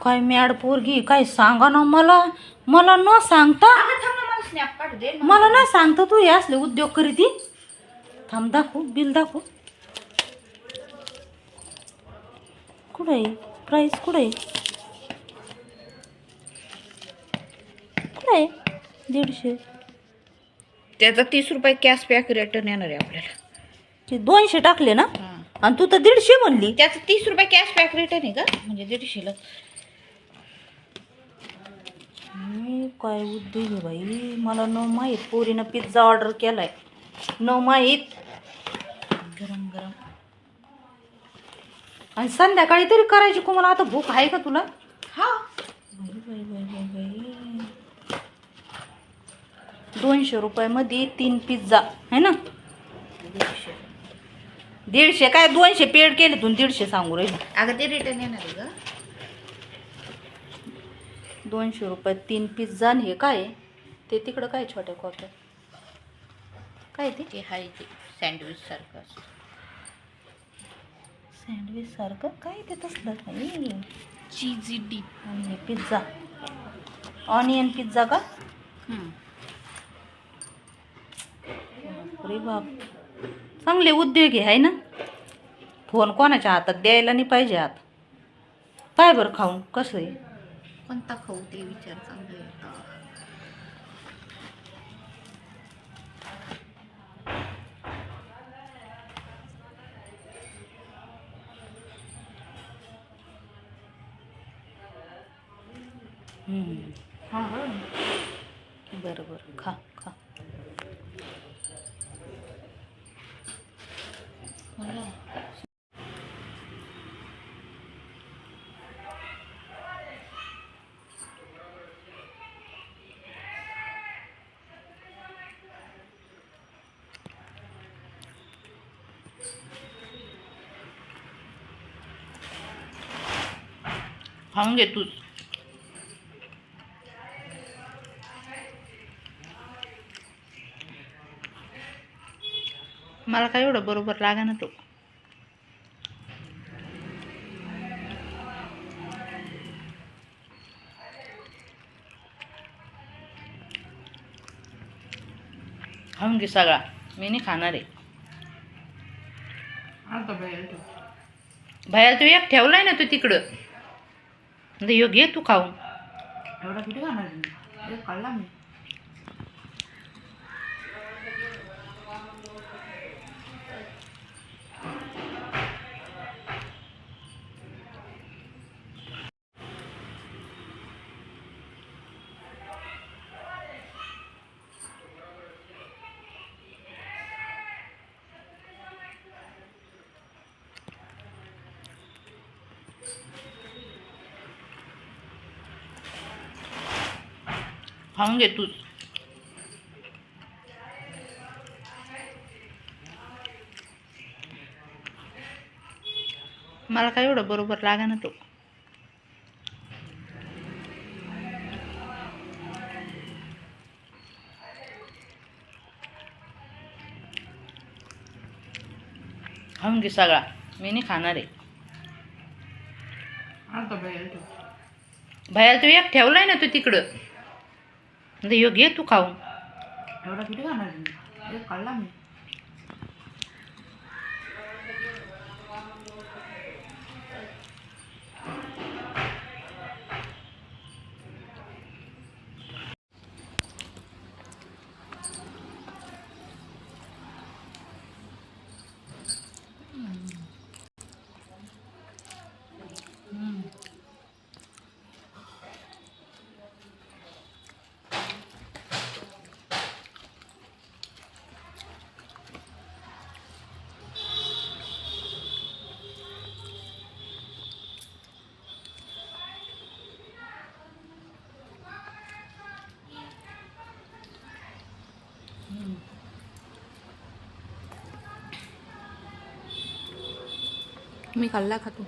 काय मॅड पोरगी काय सांगा ना मला मला न सांगता मला न सांगता तू हे असले उद्योग करीती. थांब दाखव बिल दाखव. कुठे आहे प्राईस कुठे आहे कुठे आहे 150. त्याचा 30 रुपये कॅश बॅक रिटर्न येणार आहे आपल्याला. ते 200 टाकले ना आणि तू तर 150 म्हणली. त्याचं 30 रुपये कॅश बॅक रिटर्न आहे का म्हणजे 150ला. काय उद्योग आहे बाई मला न माहीत. पोरीनं पिझ्झा ऑर्डर केलाय न माहीत. गरम गरम आणि संध्याकाळी तरी करायची को. मला आता भूक आहे का तुला. हा बाई बाई बाई बाई बाई 200 रुपयामध्ये 3 पिझ्झा है ना. 150 काय 200 पेड केले तुम्ही 150 सांगू राहील. अगं ते रिटर्न येणार आहे का. 200 रुपयात 3 पिझ्झा. आणि हे काय ते तिकडं काय छोट्या कॉफ्या काय ते हाय ते सँडविच सारखं असतं. सँडविच सारखं काय ते तसलं काही चीजी डीप आणि पिझ्झा ऑनियन पिझ्झा का. अरे बाप चांगले उद्योग आहे ना. फोन कोणाच्या हातात द्यायला नाही पाहिजे. आत काय बरं खाऊन कसं आहे. कोणता खाऊ ते विचार चांगला येतो. हां बरं बरं खा खा. खाऊन घे तूच. मला काय एवढं बरोबर लागा ना तो. खाऊन घे सगळा. मी नाही खाणार आहे. भैया तू एक ठेवलाय ना तू तिकडं यो घे तू खाऊन. एवढा किती खाणार एक खाल्ला मी. खाऊन घे तूच. मला काय एवढं बरोबर लागा ना तो. खाऊन घे सगळा. मी नाही खाणार आहे. भैया तू एक ठेवलाय ना तू तिकडं यो घे तू खाऊन. एवढा किती खाणार एक खाल्ला मी. मी खाल्ला खातो.